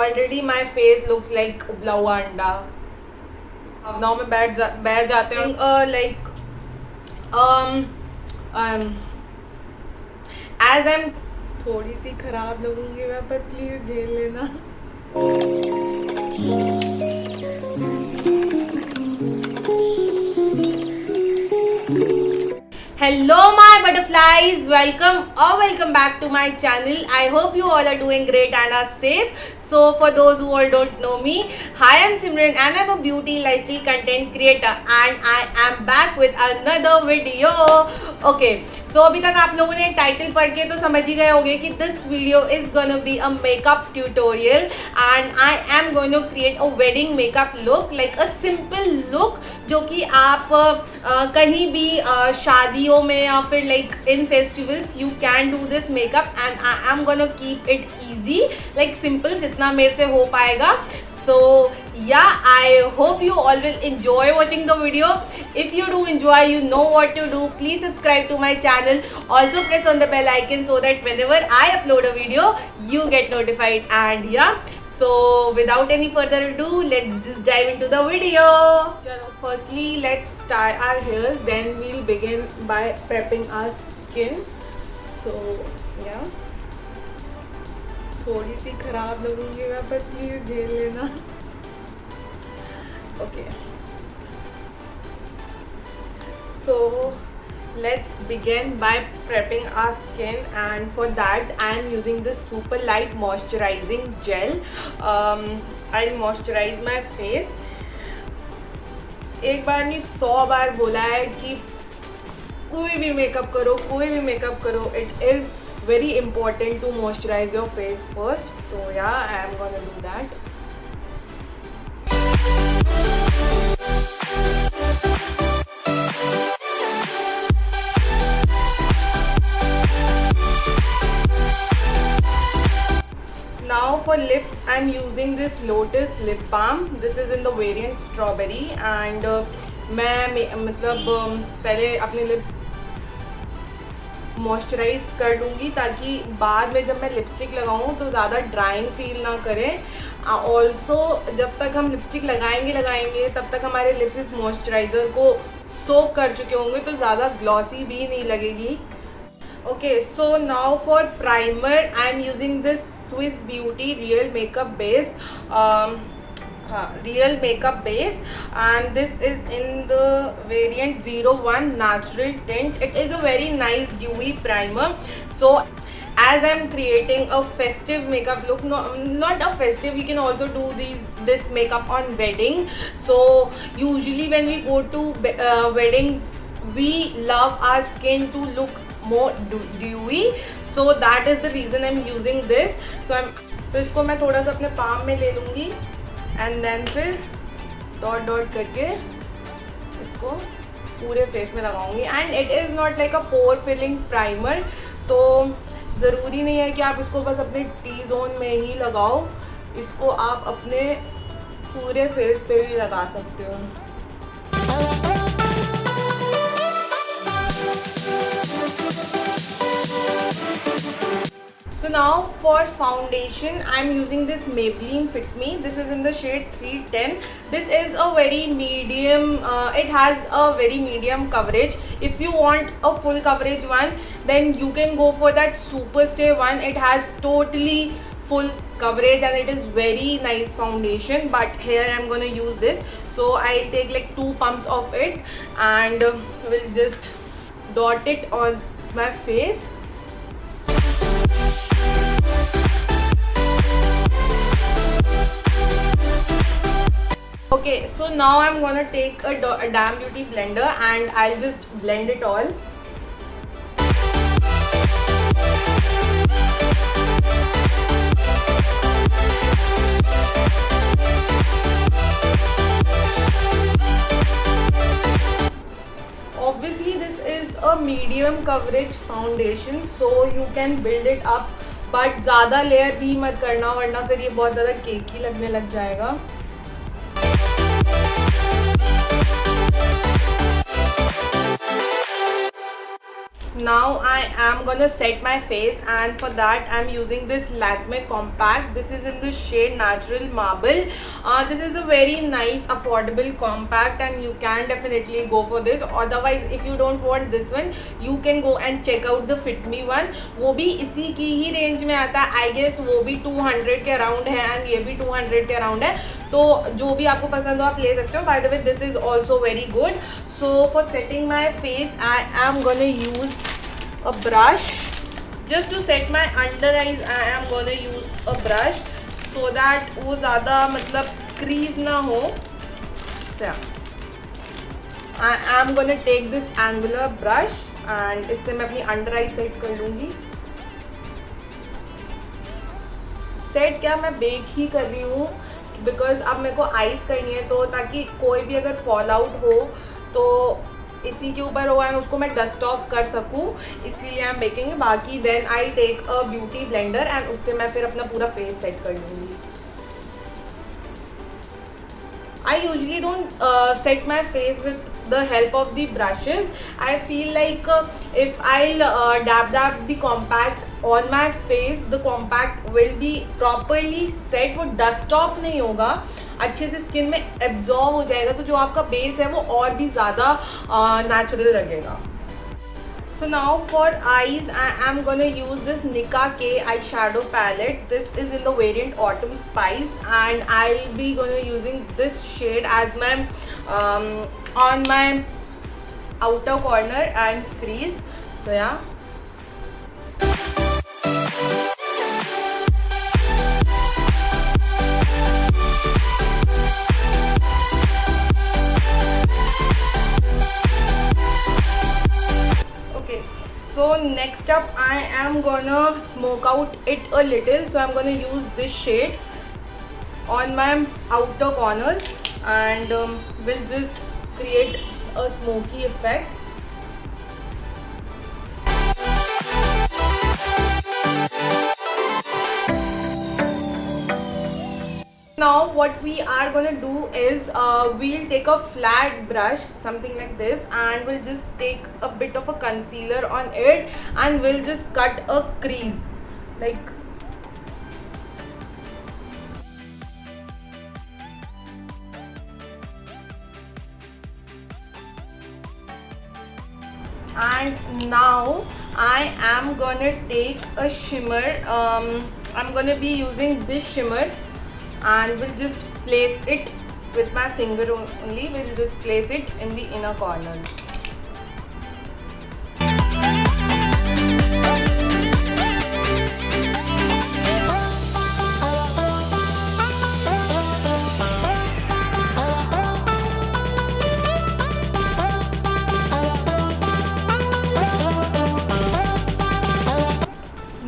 already my face looks like उबला हुआ अंडा. अब now मैं बैठ जाते हैं like as I'm थोड़ी सी खराब लगूंगी मैं, पर प्लीज झेल लेना. Hello my butterflies, welcome back to my channel. I hope you all are doing great and are safe. So for those who all don't know me, hi, I'm Simran and I'm a beauty lifestyle content creator and I am back with another video. Okay, so अभी तक आप लोगों ने title पढ़ के तो समझ ही गए होंगे कि this video is gonna be a makeup tutorial and I am going to create a wedding makeup look, like a simple look जो कि आप कहीं भी शादियों में या फिर like in festivals you can do this makeup and I am gonna keep it easy, like simple जितना मेरे से हो पाएगा. So yeah, I hope you all will enjoy watching the video. If you do enjoy, you know what to do. Please subscribe to my channel. Also press on the bell icon so that whenever I upload a video, you get notified. And yeah, so without any further ado, let's just dive into the video. Firstly, let's tie our hairs. Then we'll begin by prepping our skin. So yeah. थोड़ी सी खराब लगूंगी मैं, पर please झेल लेना. Okay, so let's begin by prepping our skin and for that I am using this super light moisturizing gel. I'll moisturize my face. एक बार नहीं 100 बार बोला है कि कोई भी मेकअप करो, it is very important to moisturize your face first. So yeah, I am gonna do that. Now for lips, I am using this Lotus lip balm. This is in the variant strawberry and मैं मतलब पहले अपने lips moisturise कर लूँगी ताकि बाद में जब मैं लिपस्टिक लगाऊँ तो ज़्यादा ड्राइंग फील ना करें. ऑल्सो जब तक हम लिपस्टिक लगाएंगे तब तक हमारे लिप्स इस मॉइस्चराइज़र को सोक कर चुके होंगे तो ज़्यादा ग्लॉसी भी नहीं लगेगी. Okay, so now for primer I am using this Swiss beauty real makeup base. Real makeup base and this is in the variant 01 natural tint. It is a very nice dewy primer. So as I am creating a festive makeup look, not a festive, we can also do this makeup on wedding. So usually when we go to weddings, we love our skin to look more dewy. So that is the reason I am using this. So इसको मैं थोड़ा सा अपने palm में ले लूँगी and then फिर dot करके इसको पूरे फेस में लगाऊंगी. And it is not like a pore filling primer, तो ज़रूरी नहीं है कि आप इसको बस अपने टी जोन में ही लगाओ, इसको आप अपने पूरे फेस पे भी लगा सकते हो. So now for foundation, I am using this Maybelline Fit Me. This is in the shade 310. This is a very medium, it has a very medium coverage. If you want a full coverage one, then you can go for that Super Stay one. It has totally full coverage and it is very nice foundation. But here I am going to use this. So I'll take like 2 pumps of it and will just dot it on my face. Okay, so now I'm gonna take a Damn Beauty blender and I'll just blend it all. Obviously this is a medium coverage foundation, so you can build it up, but ज़्यादा layer भी मत करना वरना फिर ये बहुत ज़्यादा केकी लगने लग जाएगा. Now I am gonna set my face, and for that I'm using this Lakme compact. This is in the shade Natural Marble. This is a very nice affordable compact and you can definitely go for this. Otherwise if you don't want this one, you can go and check out the Fit Me one. वो भी इसी की ही range में आता है, I guess वो भी 200 के अराउंड है एंड ये भी 200 के अराउंड है. तो जो भी आपको पसंद हो आप ले सकते हो. By the way this is also very good. So for setting my face, I am gonna use a brush. Just to set my under eyes, I am gonna use a brush so that वो ज़्यादा मतलब crease ना हो. So I am gonna take this angular brush and इससे मैं अपनी under eye set कर लूँगी. सेट क्या मैं बेक ही कर रही हूँ बिकॉज अब मेरे को आइज करनी है, तो ताकि कोई भी अगर फॉल आउट हो तो इसी के ऊपर हो एंड उसको मैं डस्ट ऑफ कर सकूँ, इसीलिए आई एम बेकिंग. बाकी then I take a beauty blender and उससे मैं फिर अपना पूरा फेस सेट कर लूँगी. I usually don't set my face with the help of the brushes. I feel like if I'll dab the compact on my face, the compact will be properly set. वो dust off नहीं होगा, अच्छे से skin में absorb हो जाएगा, तो जो आपका बेस है वो और भी ज़्यादा नेचुरल लगेगा. So now for eyes, I am gonna use this Nika K eyeshadow palette. This is in the variant Autumn Spice, and I'll be gonna using this shade as my on my outer corner and crease. So yeah. So next up I am gonna smoke out it a little, so I'm gonna use this shade on my outer corners and will just create a smoky effect. Now what we are gonna do is we'll take a flat brush, something like this, and we'll just take a bit of a concealer on it and we'll just cut a crease like and now I am gonna take a shimmer. I'm gonna be using this shimmer and we'll just place it with my finger only. We'll just place it in the inner corners.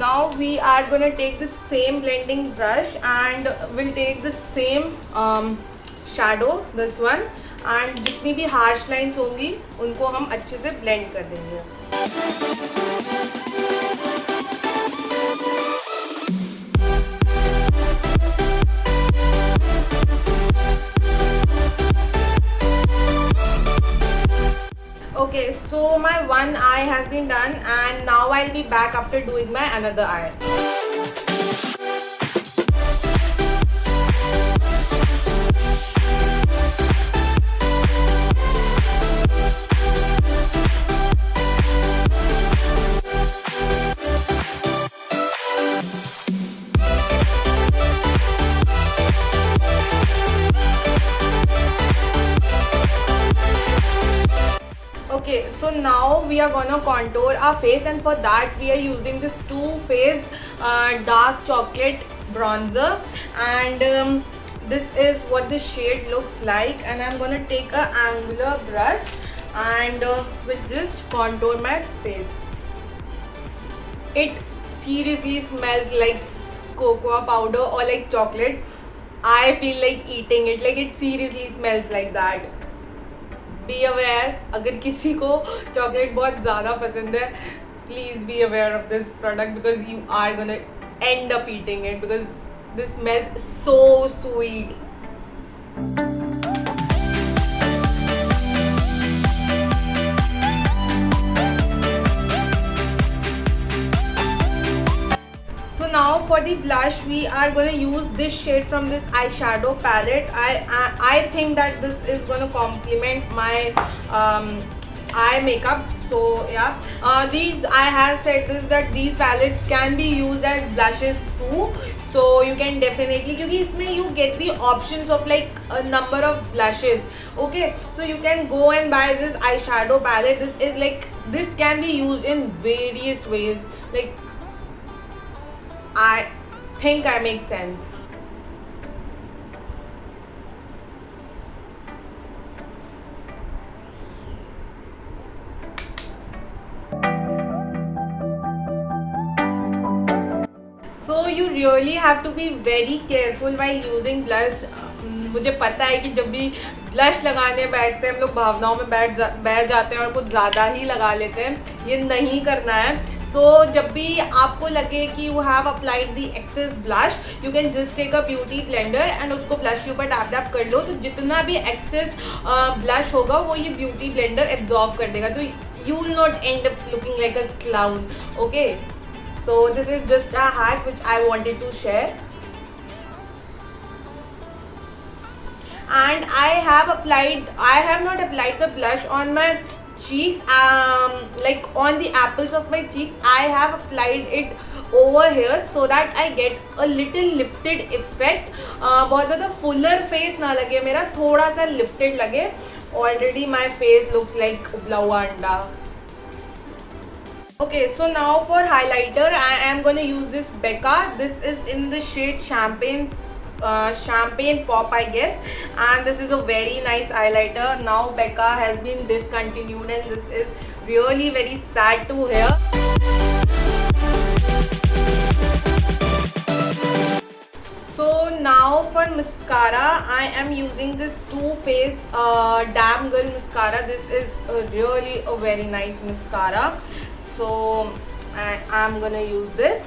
Now we are gonna take the same blending brush and we'll take the same shadow, this one, and जितनी भी harsh lines होंगी उनको हम अच्छे से blend कर देंगे. Okay, so my one eye has been done and now I'll be back after doing my another eye. Okay, so now we are gonna contour our face, and for that we are using this Too Faced dark chocolate bronzer, and this is what the shade looks like. And I'm gonna take a angular brush and will just contour my face. It seriously smells like cocoa powder or like chocolate. I feel like eating it, like it seriously smells like that. Be aware, अगर किसी को chocolate बहुत ज़्यादा पसंद है, please be aware of this product because you are gonna end up eating it because this smells so sweet. for the blush, we are going to use this shade from this eyeshadow palette. I think that this is going to complement my eye makeup. So yeah, these, I have said this, that these palettes can be used as blushes too. So you can definitely, क्योंकि इसमें you get the options of like a number of blushes. Okay, so you can go and buy this eyeshadow palette. This is like, this can be used in various ways. Like, I think I make sense. So you really have to be very careful while using blush. मुझे पता है कि जब भी blush लगाने बैठते हैं हम लोग भावनाओं में बैठ जाते हैं और कुछ ज़्यादा ही लगा लेते हैं. ये नहीं करना है. सो जब भी आपको लगे कि you have applied the excess blush, you can just take a beauty blender and उसको ब्लश के ऊपर टैप टैप कर लो. तो जितना भी एक्सेस ब्लश होगा वो ये ब्यूटी ब्लेंडर एब्जॉर्ब कर देगा. तो you will not and up looking like a clown. Okay, so this is just a hack which I wanted to share. And I have not applied the blush on my cheeks, like on the apples of my cheeks. I have applied it over here so that I get a little lifted effect. बहुत ज़्यादा fuller face ना लगे मेरा, थोड़ा सा lifted लगे. Already my face looks like उबला हुआ अंडा. Okay, so now for highlighter, I am going to use this Becca. This is in the shade Champagne Pop, I guess, and this is a very nice highlighter. Now Becca has been discontinued and this is really very sad to hear. So now for mascara, I am using this Too Faced Damn Girl mascara. This is really a very nice mascara. So I am gonna use this.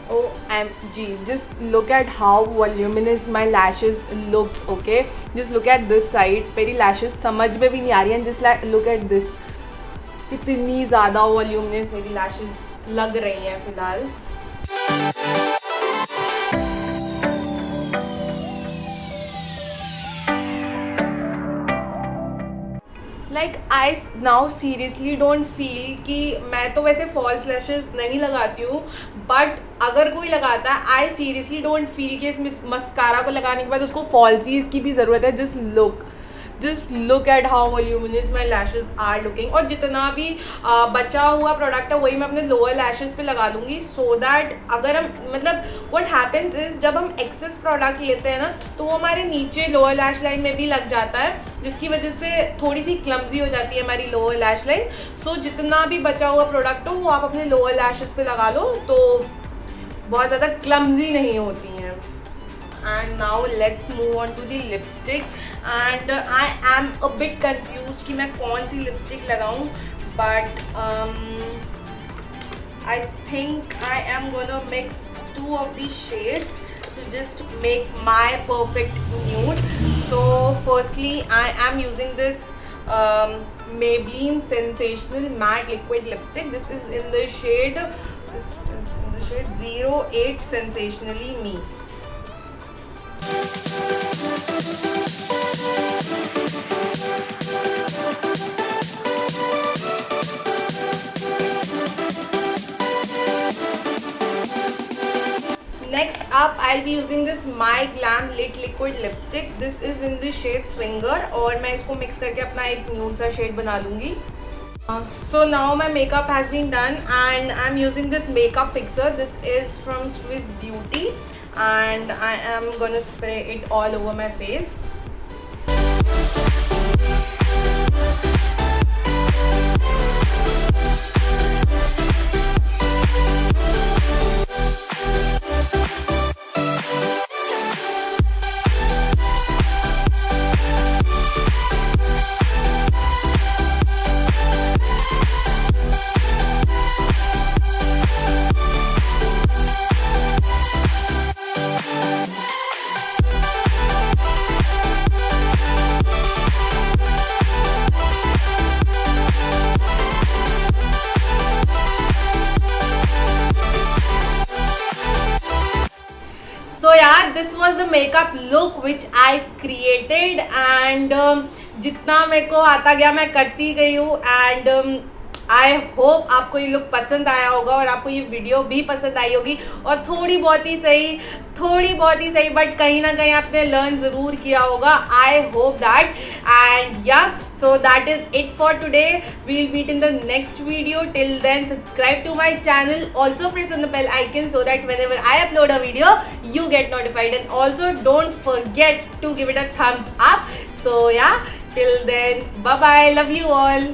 OMG, just look at how voluminous my lashes looks. Okay, just look at this side. मेरी lashes समझ में भी नहीं आ रही हैं. Just look at this. कितनी ज़्यादा वॉल्यूमनेस मेरी लैशेस लग रही हैं फिलहाल. Like I now seriously don't feel कि मैं तो वैसे फॉल्स लैशेस नहीं लगाती हूँ, बट अगर कोई लगाता है, आई सीरियसली डोंट फील कि इस मस्कारा को लगाने के बाद उसको फॉल्सीज की भी ज़रूरत है. Just look at how voluminous my lashes are looking. और जितना भी बचा हुआ प्रोडक्ट है वही मैं अपने लोअर लैशेज पे लगा लूँगी, सो दैट अगर हम, मतलब व्हाट हैपेंस इज, जब हम एक्सेस प्रोडक्ट लेते हैं ना तो वो हमारे नीचे लोअर लैश लाइन में भी लग जाता है, जिसकी वजह से थोड़ी सी क्लमजी हो जाती है हमारी लोअर लैश लाइन. सो जितना भी बचा हुआ प्रोडक्ट हो वो आप अपने लोअर लैशेज पे लगा लो तो बहुत ज़्यादा क्लमजी नहीं होती हैं. And now let's move on to the lipstick. And I am a bit confused कि मैं कौन सी lipstick लगाऊं, but I think I am gonna mix two of these shades to just make my perfect nude. So firstly I am using this Maybelline Sensational Matte Liquid Lipstick. This is in the shade 08 Sensationally Me. Next up, I'll be using this My Glam Lit Liquid Lipstick. This is in the shade Swinger और मैं इसको mix करके अपना एक nude सा shade बना लूँगी. So now my makeup has been done and I'm using this makeup fixer. This is from Swiss Beauty and I am gonna spray it all over my face. makeup look which I created and जितना मेरे को आता गया मैं करती गई हूँ and I hope आपको ये लुक पसंद आया होगा और आपको ये वीडियो भी पसंद आई होगी और थोड़ी बहुत ही सही बट कहीं ना कहीं आपने लर्न ज़रूर किया होगा. आई होप दैट एंड या so that is it for today. We'll meet in the next video. Till then, subscribe to my channel. Also press on the bell icon so that whenever I upload a video, you get notified. And also don't forget to give it a thumbs up. So yeah, till then, bye bye. Love you all.